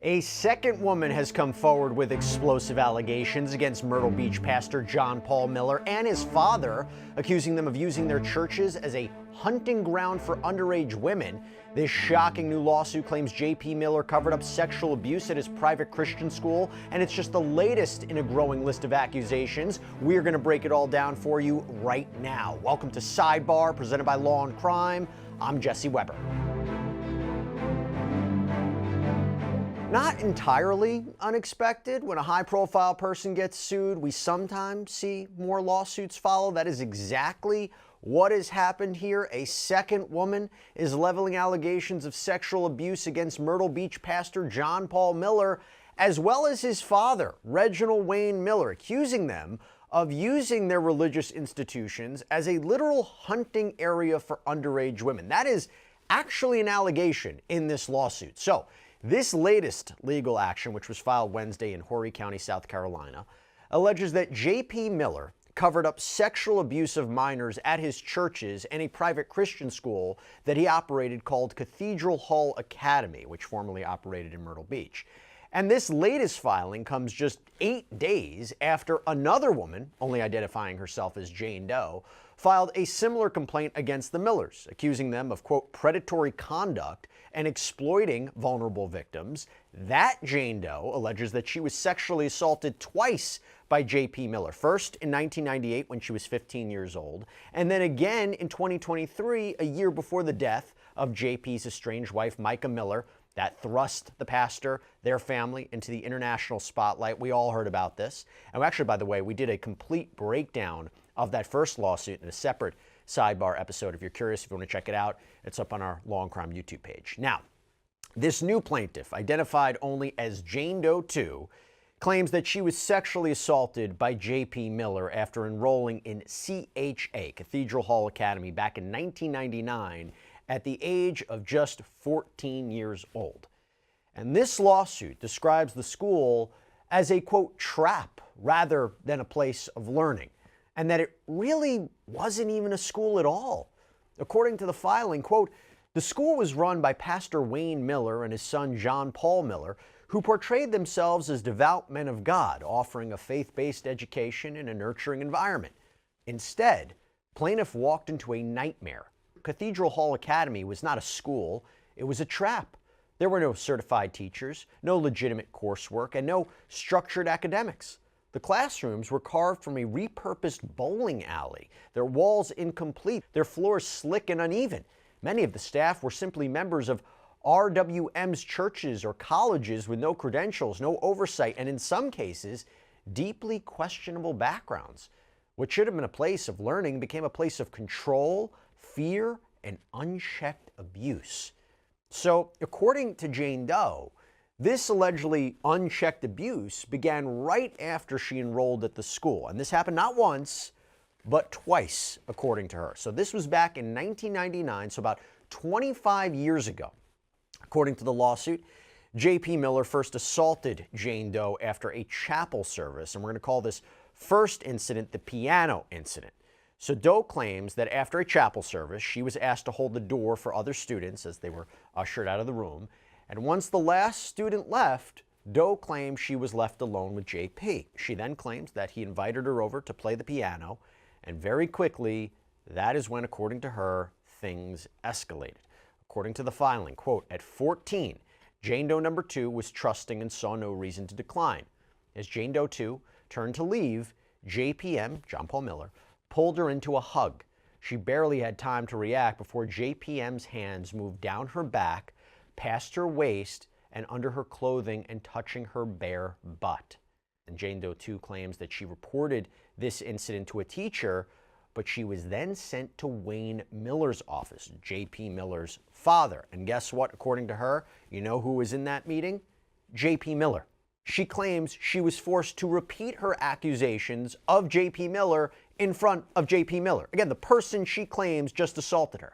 A second woman has come forward with explosive allegations against Myrtle Beach pastor John Paul Miller and his father, accusing them of using their churches as a hunting ground for underage women. This shocking new lawsuit claims J.P. Miller covered up sexual abuse at his private Christian school, and it's just the latest in a growing list of accusations. We're going to break it all down for you right now. Welcome to Sidebar, presented by Law&Crime. I'm Jesse Weber. Not entirely unexpected. When a high-profile person gets sued, we sometimes see more lawsuits follow. That is exactly what has happened here. A second woman is leveling allegations of sexual abuse against Myrtle Beach pastor John Paul Miller, as well as his father, Reginald Wayne Miller, accusing them of using their religious institutions as a literal hunting area for underage women. That is actually an allegation in this lawsuit. So, this latest legal action, which was filed Wednesday in Horry County, South Carolina, alleges that J.P. Miller covered up sexual abuse of minors at his churches and a private Christian school that he operated called Cathedral Hall Academy, which formerly operated in Myrtle Beach. And this latest filing comes just 8 days after another woman, only identifying herself as Jane Doe, filed a similar complaint against the Millers, accusing them of, quote, predatory conduct and exploiting vulnerable victims. That Jane Doe alleges that she was sexually assaulted twice by J.P. Miller, first in 1998 when she was 15 years old, and then again in 2023, a year before the death of J.P.'s estranged wife, Mica Miller. That thrust the pastor, their family, into the international spotlight. We all heard about this. And actually, by the way, we did a complete breakdown of that first lawsuit in a separate Sidebar episode. If you're curious, if you want to check it out, it's up on our Law&Crime YouTube page. Now, this new plaintiff, identified only as Jane Doe 2, claims that she was sexually assaulted by J.P. Miller after enrolling in CHA, Cathedral Hall Academy, back in 1999 at the age of just 14 years old. And this lawsuit describes the school as a, quote, trap rather than a place of learning, and that it really wasn't even a school at all. According to the filing, quote, the school was run by Pastor Wayne Miller and his son John Paul Miller, who portrayed themselves as devout men of God, offering a faith-based education in a nurturing environment. Instead, plaintiff walked into a nightmare. Cathedral Hall Academy was not a school, it was a trap. There were no certified teachers, no legitimate coursework, and no structured academics. The classrooms were carved from a repurposed bowling alley, their walls incomplete, their floors slick and uneven. Many of the staff were simply members of RWM's churches or colleges with no credentials, no oversight, and in some cases, deeply questionable backgrounds. What should have been a place of learning became a place of control, fear, and unchecked abuse. So, according to Jane Doe, this allegedly unchecked abuse began right after she enrolled at the school. And this happened not once, but twice, according to her. So this was back in 1999, so about 25 years ago. According to the lawsuit, J.P. Miller first assaulted Jane Doe after a chapel service, and we're going to call this first incident the piano incident. So Doe claims that after a chapel service, she was asked to hold the door for other students as they were ushered out of the room. And once the last student left, Doe claims she was left alone with J.P. She then claims that he invited her over to play the piano, and very quickly, that is when, according to her, things escalated. According to the filing, quote, at 14, Jane Doe number 2 was trusting and saw no reason to decline. As Jane Doe 2 turned to leave, JPM, John Paul Miller, pulled her into a hug. She barely had time to react before JPM's hands moved down her back, past her waist, and under her clothing and touching her bare butt. And Jane Doe 2 claims that she reported this incident to a teacher, but she was then sent to Wayne Miller's office, J.P. Miller's father. And guess what? According to her, you know who was in that meeting? J.P. Miller. She claims she was forced to repeat her accusations of J.P. Miller in front of J.P. Miller. Again, the person she claims just assaulted her.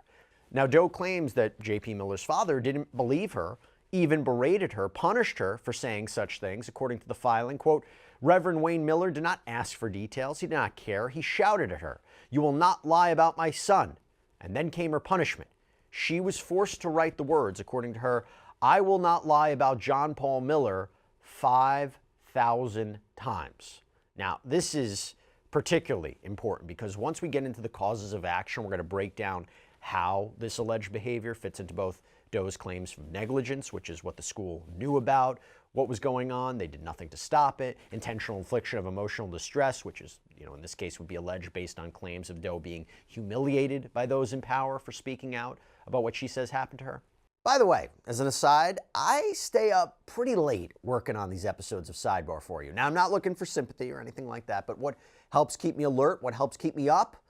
Now, Doe claims that J.P. Miller's father didn't believe her, even berated her, punished her for saying such things. According to the filing, quote, Reverend Wayne Miller did not ask for details. He did not care. He shouted at her, "You will not lie about my son." And then came her punishment. She was forced to write the words, according to her, I will not lie about John Paul Miller 5,000 times. Now, this is particularly important because once we get into the causes of action, we're going to break down how this alleged behavior fits into both Doe's claims of negligence, which is what the school knew about, what was going on, they did nothing to stop it, intentional infliction of emotional distress, which is, in this case would be alleged based on claims of Doe being humiliated by those in power for speaking out about what she says happened to her. By the way, as an aside, I stay up pretty late working on these episodes of Sidebar for you. Now, I'm not looking for sympathy or anything like that, but what helps keep me alert, what helps keep me up?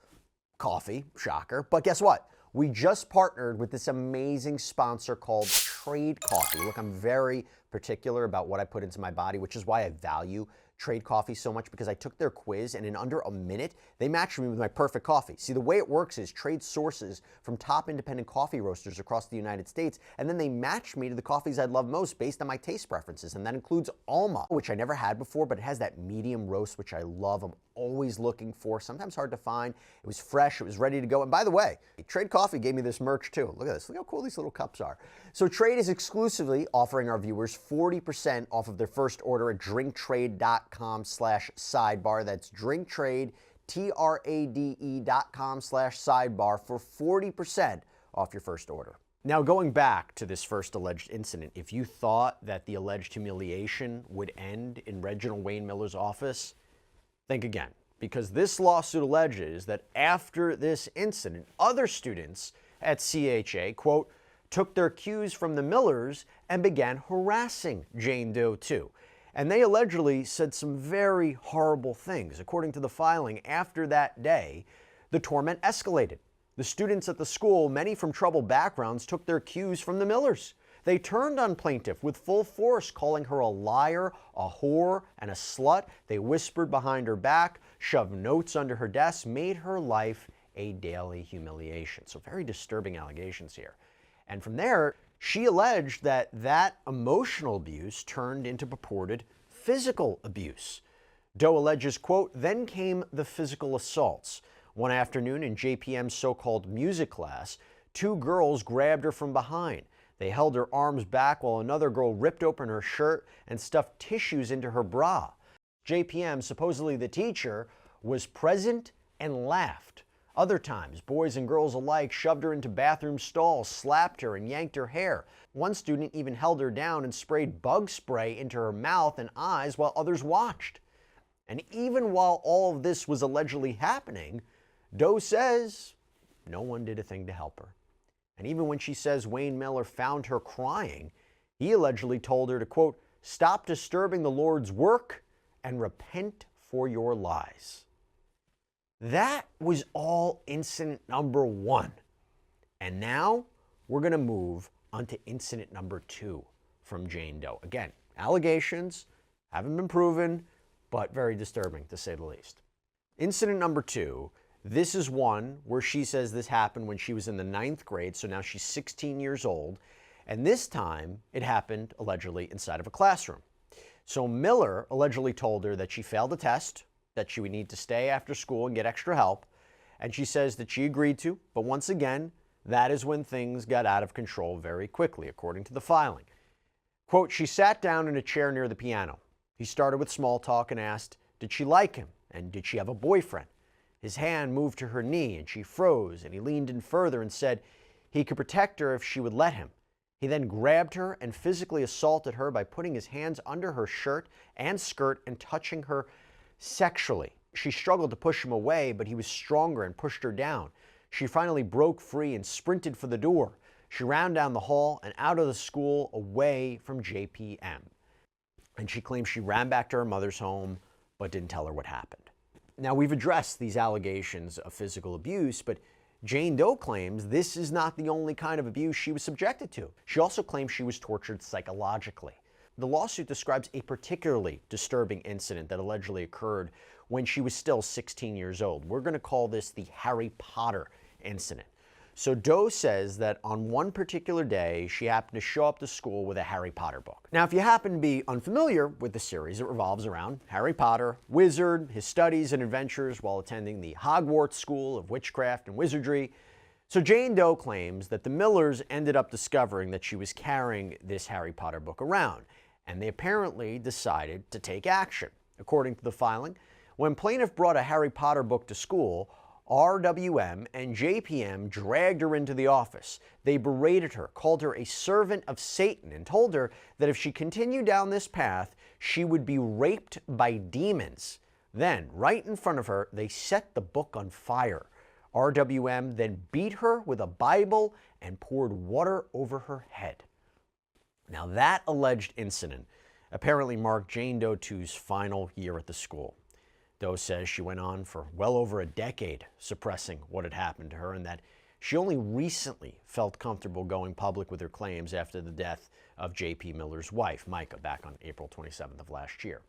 Coffee, shocker. But guess what? We just partnered with this amazing sponsor called Trade Coffee. Look, I'm very particular about what I put into my body, which is why I value Trade Coffee so much, because I took their quiz and in under a minute, they matched me with my perfect coffee. See, the way it works is Trade sources from top independent coffee roasters across the United States, and then they matched me to the coffees I'd love most based on my taste preferences, and that includes Alma, which I never had before, but it has that medium roast, which I love. I'm always looking for, sometimes hard to find. It was fresh, it was ready to go, and by the way, Trade Coffee gave me this merch too. Look at this, look how cool these little cups are. So Trade is exclusively offering our viewers 40% off of their first order at drinktrade.com/sidebar. That's drinktrade, TRADE.com/sidebar for 40% off your first order. Now, going back to this first alleged incident, if you thought that the alleged humiliation would end in Reginald Wayne Miller's office, think again, because this lawsuit alleges that after this incident, other students at CHA, quote, took their cues from the Millers and began harassing Jane Doe too. And they allegedly said some very horrible things. According to the filing, after that day, the torment escalated. The students at the school, many from troubled backgrounds, took their cues from the Millers. They turned on plaintiff with full force, calling her a liar, a whore, and a slut. They whispered behind her back, shoved notes under her desk, made her life a daily humiliation. So very disturbing allegations here. And from there, she alleged that that emotional abuse turned into purported physical abuse. Doe alleges, quote, then came the physical assaults. One afternoon in JPM's so-called music class, two girls grabbed her from behind. They held her arms back while another girl ripped open her shirt and stuffed tissues into her bra. JPM, supposedly the teacher, was present and laughed. Other times, boys and girls alike shoved her into bathroom stalls, slapped her, and yanked her hair. One student even held her down and sprayed bug spray into her mouth and eyes while others watched. And even while all of this was allegedly happening, Doe says no one did a thing to help her. And even when she says Wayne Miller found her crying, he allegedly told her to, quote, stop disturbing the Lord's work and repent for your lies. That was all incident number one. And now we're going to move on to incident number two from Jane Doe. Again, allegations haven't been proven, but very disturbing to say the least. Incident number two, this is one where she says this happened when she was in the 9th grade, so now she's 16 years old, and this time it happened allegedly inside of a classroom. So Miller allegedly told her that she failed a test, that she would need to stay after school and get extra help, and she says that she agreed to, but once again, that is when things got out of control very quickly, according to the filing. Quote, she sat down in a chair near the piano. He started with small talk and asked, did she like him, and did she have a boyfriend? His hand moved to her knee, and she froze, and he leaned in further and said he could protect her if she would let him. He then grabbed her and physically assaulted her by putting his hands under her shirt and skirt and touching her sexually. She struggled to push him away, but he was stronger and pushed her down. She finally broke free and sprinted for the door. She ran down the hall and out of the school away from JPM. And she claims she ran back to her mother's home, but didn't tell her what happened. Now, we've addressed these allegations of physical abuse, but Jane Doe claims this is not the only kind of abuse she was subjected to. She also claims she was tortured psychologically. The lawsuit describes a particularly disturbing incident that allegedly occurred when she was still 16 years old. We're going to call this the Harry Potter incident. So Doe says that on one particular day, she happened to show up to school with a Harry Potter book. Now, if you happen to be unfamiliar with the series, it revolves around Harry Potter, wizard, his studies and adventures while attending the Hogwarts School of Witchcraft and Wizardry. So Jane Doe claims that the Millers ended up discovering that she was carrying this Harry Potter book around, and they apparently decided to take action. According to the filing, when plaintiff brought a Harry Potter book to school, RWM and JPM dragged her into the office. They berated her, called her a servant of Satan, and told her that if she continued down this path, she would be raped by demons. Then, right in front of her, they set the book on fire. RWM then beat her with a Bible and poured water over her head. Now, that alleged incident apparently marked Jane Doe 2's final year at the school. Doe says she went on for well over a decade suppressing what had happened to her, and that she only recently felt comfortable going public with her claims after the death of J.P. Miller's wife, Mica, back on April 27th of last year.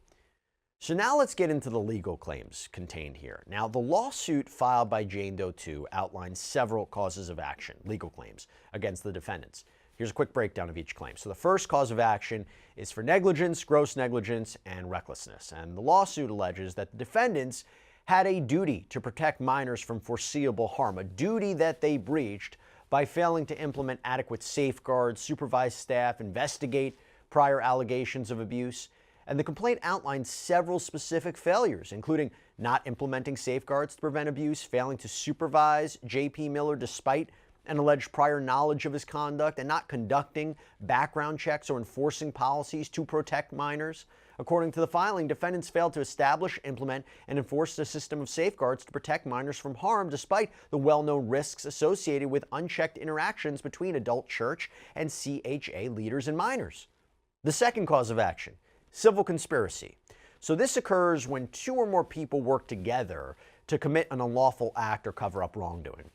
So now let's get into the legal claims contained here. Now, the lawsuit filed by Jane Doe 2 outlines several causes of action, legal claims, against the defendants. Here's a quick breakdown of each claim. So the first cause of action is for negligence, gross negligence, and recklessness. And the lawsuit alleges that the defendants had a duty to protect minors from foreseeable harm, a duty that they breached by failing to implement adequate safeguards, supervise staff, investigate prior allegations of abuse. And the complaint outlines several specific failures, including not implementing safeguards to prevent abuse, failing to supervise J.P. Miller despite an alleged prior knowledge of his conduct, and not conducting background checks or enforcing policies to protect minors. According to the filing, defendants failed to establish, implement, and enforce a system of safeguards to protect minors from harm, despite the well-known risks associated with unchecked interactions between adult church and CHA leaders and minors. The second cause of action, civil conspiracy. So this occurs when two or more people work together to commit an unlawful act or cover up wrongdoing.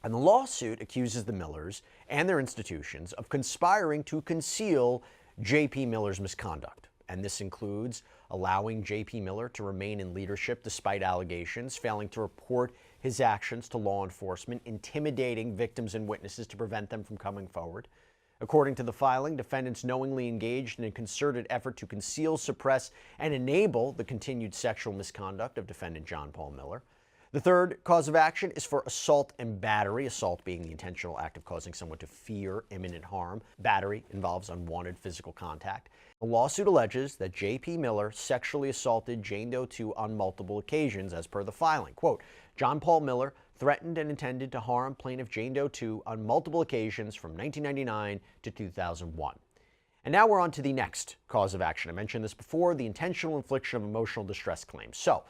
And the lawsuit accuses the Millers and their institutions of conspiring to conceal J.P. Miller's misconduct. And this includes allowing J.P. Miller to remain in leadership despite allegations, failing to report his actions to law enforcement, intimidating victims and witnesses to prevent them from coming forward. According to the filing, defendants knowingly engaged in a concerted effort to conceal, suppress, and enable the continued sexual misconduct of defendant John Paul Miller. The third cause of action is for assault and battery, assault being the intentional act of causing someone to fear imminent harm. Battery involves unwanted physical contact. The lawsuit alleges that J.P. Miller sexually assaulted Jane Doe 2 on multiple occasions, as per the filing. Quote, John Paul Miller threatened and intended to harm plaintiff Jane Doe 2 on multiple occasions from 1999 to 2001. And now we're on to the next cause of action. I mentioned this before, the intentional infliction of emotional distress claim. So,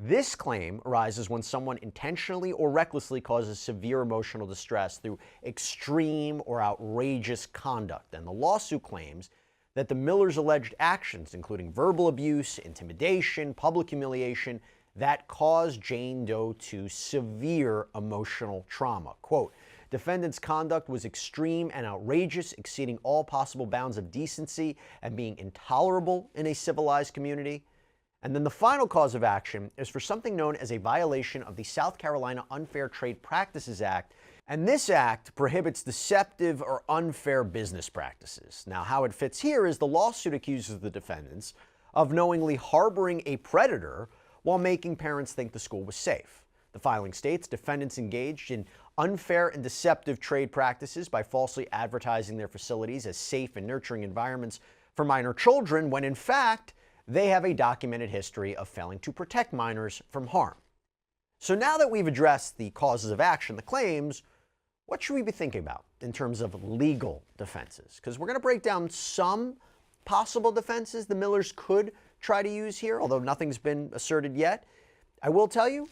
this claim arises when someone intentionally or recklessly causes severe emotional distress through extreme or outrageous conduct. And the lawsuit claims that the Millers' alleged actions, including verbal abuse, intimidation, public humiliation, that caused Jane Doe 2 severe emotional trauma. Quote, defendant's conduct was extreme and outrageous, exceeding all possible bounds of decency and being intolerable in a civilized community. And then the final cause of action is for something known as a violation of the South Carolina Unfair Trade Practices Act. And this act prohibits deceptive or unfair business practices. Now, how it fits here is the lawsuit accuses the defendants of knowingly harboring a predator while making parents think the school was safe. The filing states defendants engaged in unfair and deceptive trade practices by falsely advertising their facilities as safe and nurturing environments for minor children when, in fact, they have a documented history of failing to protect minors from harm. So now that we've addressed the causes of action, the claims, what should we be thinking about in terms of legal defenses? Because we're going to break down some possible defenses the Millers could try to use here, although nothing's been asserted yet. I will tell you,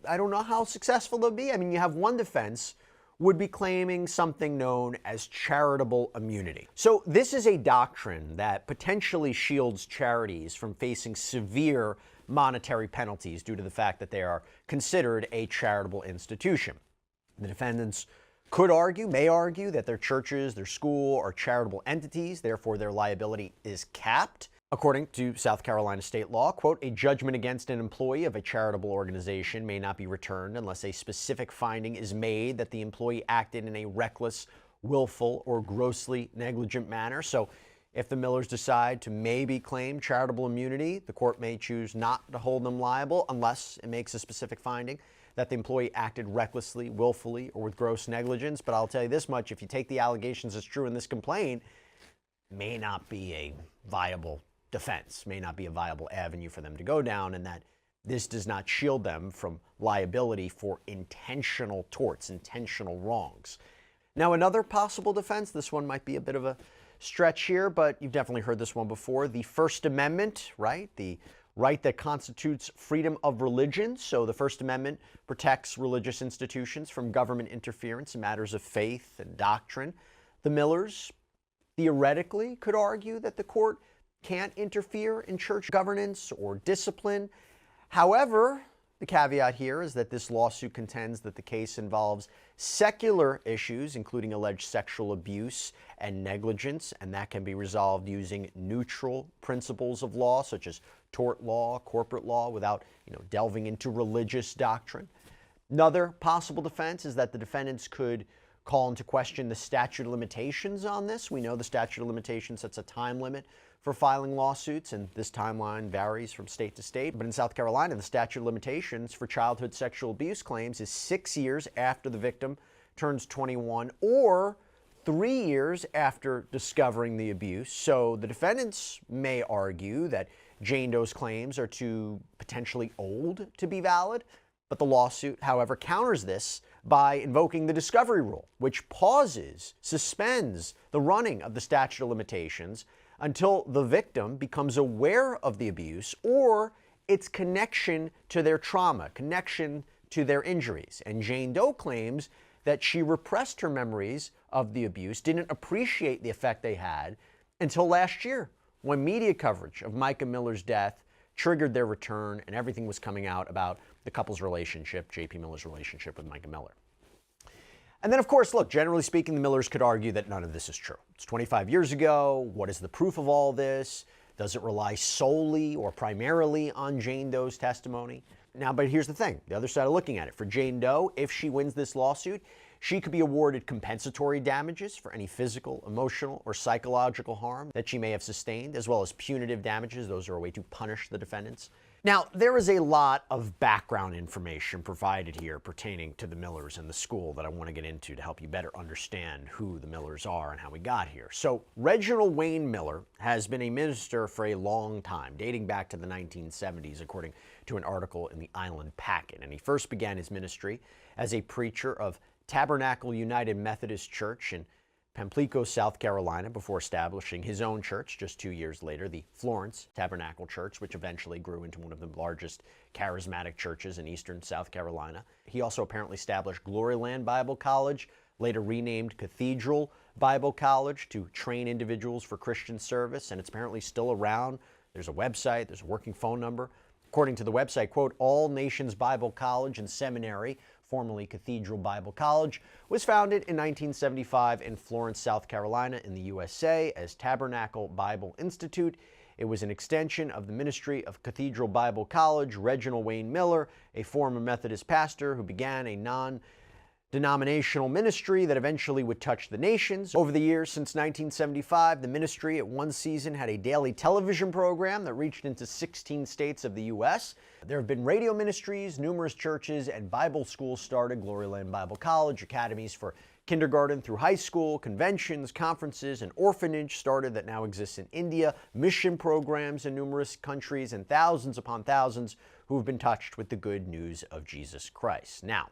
I don't know how successful they'll be. I mean, you have one defense would be claiming something known as charitable immunity. So this is a doctrine that potentially shields charities from facing severe monetary penalties due to the fact that they are considered a charitable institution. The defendants could argue, may argue, that their churches, their school are charitable entities, therefore their liability is capped. According to South Carolina state law, quote, a judgment against an employee of a charitable organization may not be returned unless a specific finding is made that the employee acted in a reckless, willful, or grossly negligent manner. So if the Millers decide to maybe claim charitable immunity, the court may choose not to hold them liable unless it makes a specific finding that the employee acted recklessly, willfully, or with gross negligence. But I'll tell you this much, if you take the allegations as true in this complaint, may not be a viable defense, may not be a viable avenue for them to go down, and that this does not shield them from liability for intentional torts, intentional wrongs. Now, another possible defense, this one might be a bit of a stretch here, but you've definitely heard this one before. The First Amendment, right? The right that constitutes freedom of religion. So the First Amendment protects religious institutions from government interference in matters of faith and doctrine. The Millers theoretically could argue that the court can't interfere in church governance or discipline. However, the caveat here is that this lawsuit contends that the case involves secular issues, including alleged sexual abuse and negligence, and that can be resolved using neutral principles of law, such as tort law, corporate law, without, delving into religious doctrine. Another possible defense is that the defendants could call into question the statute of limitations on this. We know the statute of limitations sets a time limit for filing lawsuits, and this timeline varies from state to state. But in South Carolina, the statute of limitations for childhood sexual abuse claims is 6 years after the victim turns 21 or 3 years after discovering the abuse. So the defendants may argue that Jane Doe's claims are too potentially old to be valid, but the lawsuit, however, counters this by invoking the discovery rule, which suspends the running of the statute of limitations until the victim becomes aware of the abuse or its connection to their trauma, connection to their injuries. And Jane Doe claims that she repressed her memories of the abuse, didn't appreciate the effect they had until last year, when media coverage of Mica Miller's death triggered their return and everything was coming out about the couple's relationship, J.P. Miller's relationship with Mica Miller. And then, of course, look, generally speaking, the Millers could argue that none of this is true. It's 25 years ago. What is the proof of all this? Does it rely solely or primarily on Jane Doe's testimony? Now, but here's the thing, the other side of looking at it. For Jane Doe, if she wins this lawsuit, she could be awarded compensatory damages for any physical, emotional, or psychological harm that she may have sustained, as well as punitive damages. Those are a way to punish the defendants. Now, there is a lot of background information provided here pertaining to the Millers and the school that I want to get into to help you better understand who the Millers are and how we got here. So, Reginald Wayne Miller has been a minister for a long time, dating back to the 1970s, according to an article in the Island Packet. And he first began his ministry as a preacher of Tabernacle United Methodist Church in Pamplico, South Carolina, before establishing his own church just 2 years later, the Florence Tabernacle Church, which eventually grew into one of the largest charismatic churches in eastern South Carolina. He also apparently established Gloryland Bible College, later renamed Cathedral Bible College, to train individuals for Christian service, and it's apparently still around. There's a website, there's a working phone number. According to the website, quote, All Nations Bible College and Seminary, formerly Cathedral Bible College, was founded in 1975 in Florence, South Carolina in the USA as Tabernacle Bible Institute. It was an extension of the ministry of Cathedral Bible College. Reginald Wayne Miller, a former Methodist pastor who began a non-denominational ministry that eventually would touch the nations. Over the years since 1975, the ministry at one season had a daily television program that reached into 16 states of the U.S. There have been radio ministries, numerous churches, and Bible schools started, Gloryland Bible College, academies for kindergarten through high school, conventions, conferences, an orphanage started that now exists in India, mission programs in numerous countries, and thousands upon thousands who have been touched with the good news of Jesus Christ. Now,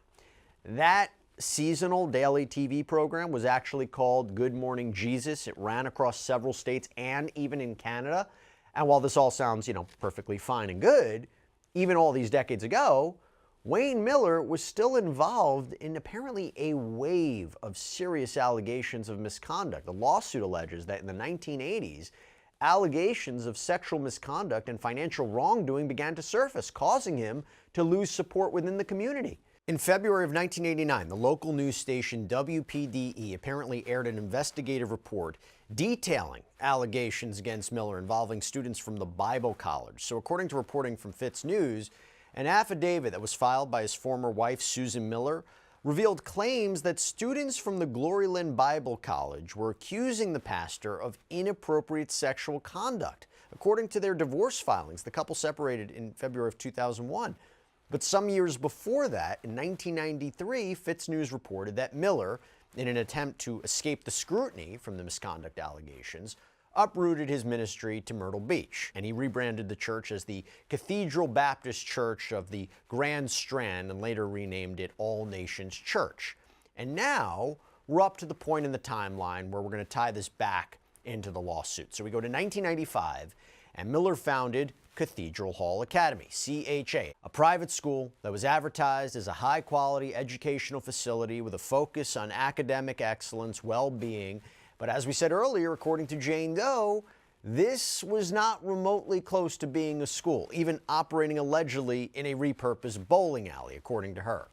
that seasonal daily TV program was actually called Good Morning Jesus. It ran across several states and even in Canada. And while this all sounds, perfectly fine and good, even all these decades ago, Wayne Miller was still involved in apparently a wave of serious allegations of misconduct. The lawsuit alleges that in the 1980s, allegations of sexual misconduct and financial wrongdoing began to surface, causing him to lose support within the community. In February of 1989, the local news station WPDE apparently aired an investigative report detailing allegations against Miller involving students from the Bible College. So according to reporting from Fitz News, an affidavit that was filed by his former wife, Susan Miller, revealed claims that students from the Gloryland Bible College were accusing the pastor of inappropriate sexual conduct. According to their divorce filings, the couple separated in February of 2001. But some years before that, in 1993, FITSNews reported that Miller, in an attempt to escape the scrutiny from the misconduct allegations, uprooted his ministry to Myrtle Beach, and he rebranded the church as the Cathedral Baptist Church of the Grand Strand and later renamed it All Nations Church. And now we're up to the point in the timeline where we're going to tie this back into the lawsuit. So we go to 1995, and Miller founded Cathedral Hall Academy, CHA, a private school that was advertised as a high-quality educational facility with a focus on academic excellence, well-being. But as we said earlier, according to Jane Doe, this was not remotely close to being a school, even operating allegedly in a repurposed bowling alley, according to her.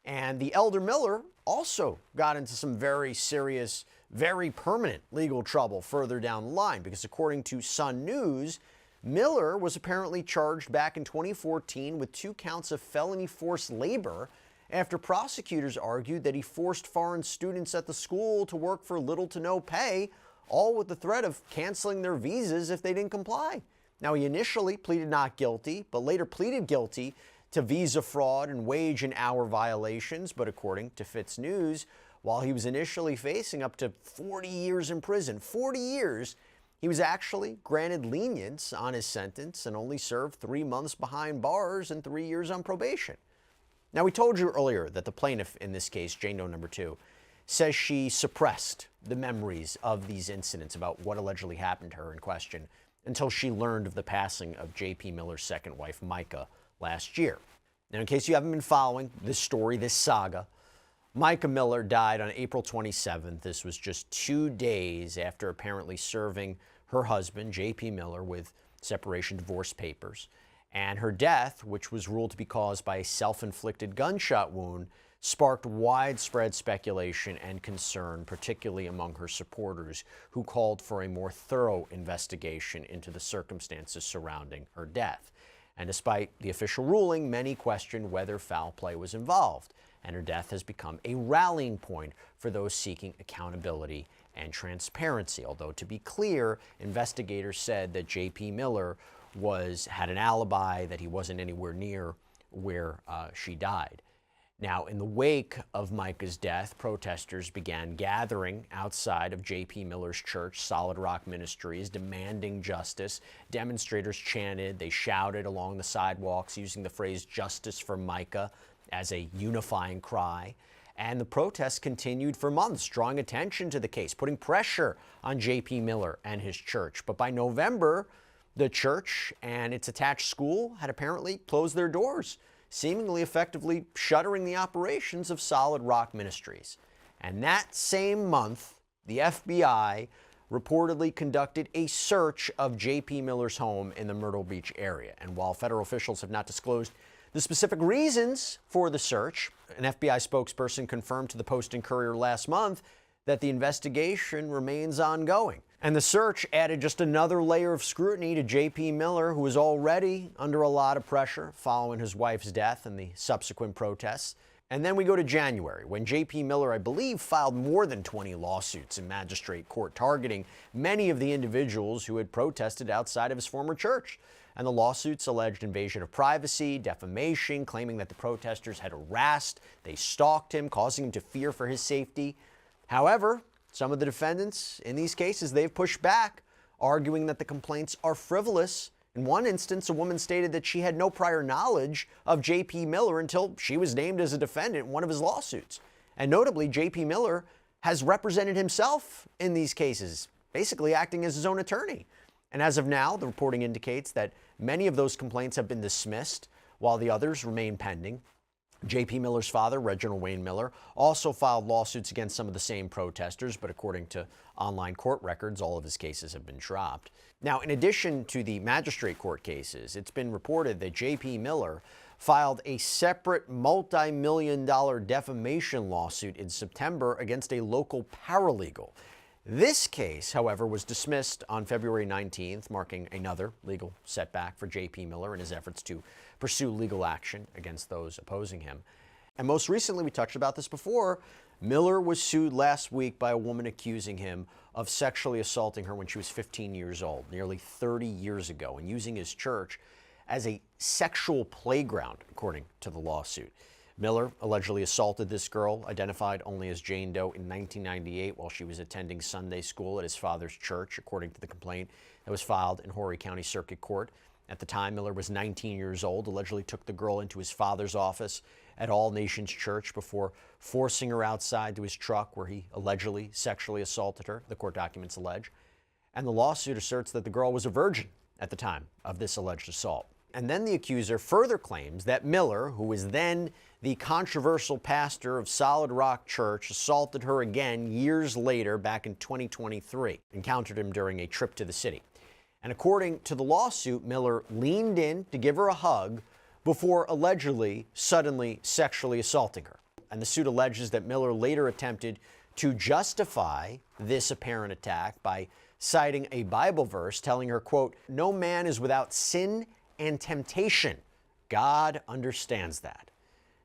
And the elder Miller also got into some very serious, very permanent legal trouble further down the line, because according to Sun News, Miller was apparently charged back in 2014 with 2 counts of felony forced labor after prosecutors argued that he forced foreign students at the school to work for little to no pay, all with the threat of canceling their visas if they didn't comply. Now, he initially pleaded not guilty, but later pleaded guilty to visa fraud and wage and hour violations. But according to FITSNews, while he was initially facing up to 40 years in prison, 40 years, he was actually granted lenience on his sentence and only served 3 months behind bars and 3 years on probation. Now, we told you earlier that the plaintiff in this case, Jane Doe number 2, says she suppressed the memories of these incidents about what allegedly happened to her in question until she learned of the passing of J.P. Miller's second wife, Mica, last year. Now, in case you haven't been following this story, this saga, Mica Miller died on April 27th. This was just 2 days after apparently serving her husband, J.P. Miller, with separation divorce papers. And her death, which was ruled to be caused by a self-inflicted gunshot wound, sparked widespread speculation and concern, particularly among her supporters, who called for a more thorough investigation into the circumstances surrounding her death. And despite the official ruling, many questioned whether foul play was involved, and her death has become a rallying point for those seeking accountability and transparency. Although, to be clear, investigators said that J.P. Miller had an alibi, that he wasn't anywhere near where she died. Now, in the wake of Mica's death, protesters began gathering outside of J.P. Miller's church, Solid Rock Ministries, demanding justice. Demonstrators chanted, they shouted along the sidewalks using the phrase "justice for Mica" as a unifying cry. And the protests continued for months, drawing attention to the case, putting pressure on J.P. Miller and his church. But by November, the church and its attached school had apparently closed their doors, seemingly effectively shuttering the operations of Solid Rock Ministries. And that same month, the FBI reportedly conducted a search of J.P. Miller's home in the Myrtle Beach area. And while federal officials have not disclosed the specific reasons for the search, an FBI spokesperson confirmed to the Post and Courier last month that the investigation remains ongoing. And the search added just another layer of scrutiny to J.P. Miller, who was already under a lot of pressure following his wife's death and the subsequent protests. And then we go to January, when J.P. Miller, I believe, filed more than 20 lawsuits in magistrate court targeting many of the individuals who had protested outside of his former church. And the lawsuits alleged invasion of privacy, defamation, claiming that the protesters had harassed, they stalked him, causing him to fear for his safety. However, some of the defendants in these cases, they've pushed back, arguing that the complaints are frivolous. In one instance, a woman stated that she had no prior knowledge of J.P. Miller until she was named as a defendant in one of his lawsuits. And notably, J.P. Miller has represented himself in these cases, basically acting as his own attorney. And as of now, the reporting indicates that many of those complaints have been dismissed, while the others remain pending. J.P. Miller's father, Reginald Wayne Miller, also filed lawsuits against some of the same protesters, but according to online court records, all of his cases have been dropped. Now, in addition to the magistrate court cases, it's been reported that J.P. Miller filed a separate multi-million-dollar defamation lawsuit in September against a local paralegal. This case, however, was dismissed on February 19th, marking another legal setback for J.P. Miller in his efforts to pursue legal action against those opposing him. And most recently, we touched about this before, Miller was sued last week by a woman accusing him of sexually assaulting her when she was 15 years old, nearly 30 years ago, and using his church as a sexual playground, according to the lawsuit. Miller allegedly assaulted this girl, identified only as Jane Doe, in 1998 while she was attending Sunday school at his father's church, according to the complaint that was filed in Horry County Circuit Court. At the time, Miller was 19 years old, allegedly took the girl into his father's office at All Nations Church before forcing her outside to his truck, where he allegedly sexually assaulted her, the court documents allege. And the lawsuit asserts that the girl was a virgin at the time of this alleged assault. And then the accuser further claims that Miller, who was then the controversial pastor of Solid Rock Church, assaulted her again years later, back in 2023, encountered him during a trip to the city. And according to the lawsuit, Miller leaned in to give her a hug before allegedly suddenly sexually assaulting her. And the suit alleges that Miller later attempted to justify this apparent attack by citing a Bible verse telling her, quote, "No man is without sin and temptation. God understands that."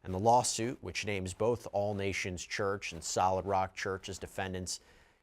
And the lawsuit, which names both All Nations Church and Solid Rock Church as defendants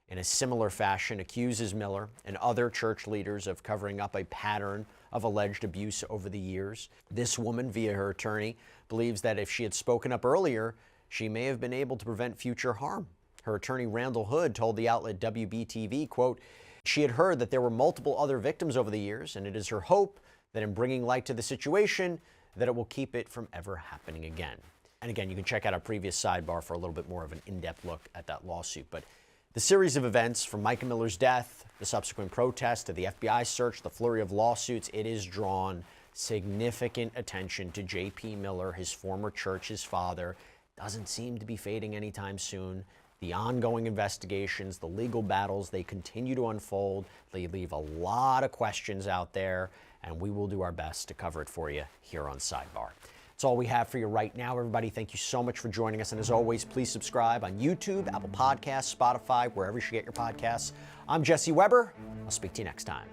in a similar fashion, accuses Miller and other church leaders of covering up a pattern of alleged abuse over the years. This woman, via her attorney, believes that if she had spoken up earlier, she may have been able to prevent future harm. Her attorney, Randall Hood, told the outlet WBTV, quote, "She had heard that there were multiple other victims over the years, and it is her hope that in bringing light to the situation, that it will keep it from ever happening again." And again, you can check out our previous sidebar for a little bit more of an in-depth look at that lawsuit. But the series of events from Micah Miller's death, the subsequent protest, to the FBI search, the flurry of lawsuits, it has drawn significant attention to J.P. Miller, his former church, his father. Doesn't seem to be fading anytime soon. The ongoing investigations, the legal battles, they continue to unfold. They leave a lot of questions out there, and we will do our best to cover it for you here on Sidebar. That's all we have for you right now, everybody. Thank you so much for joining us. And as always, please subscribe on YouTube, Apple Podcasts, Spotify, wherever you get your podcasts. I'm Jesse Weber. I'll speak to you next time.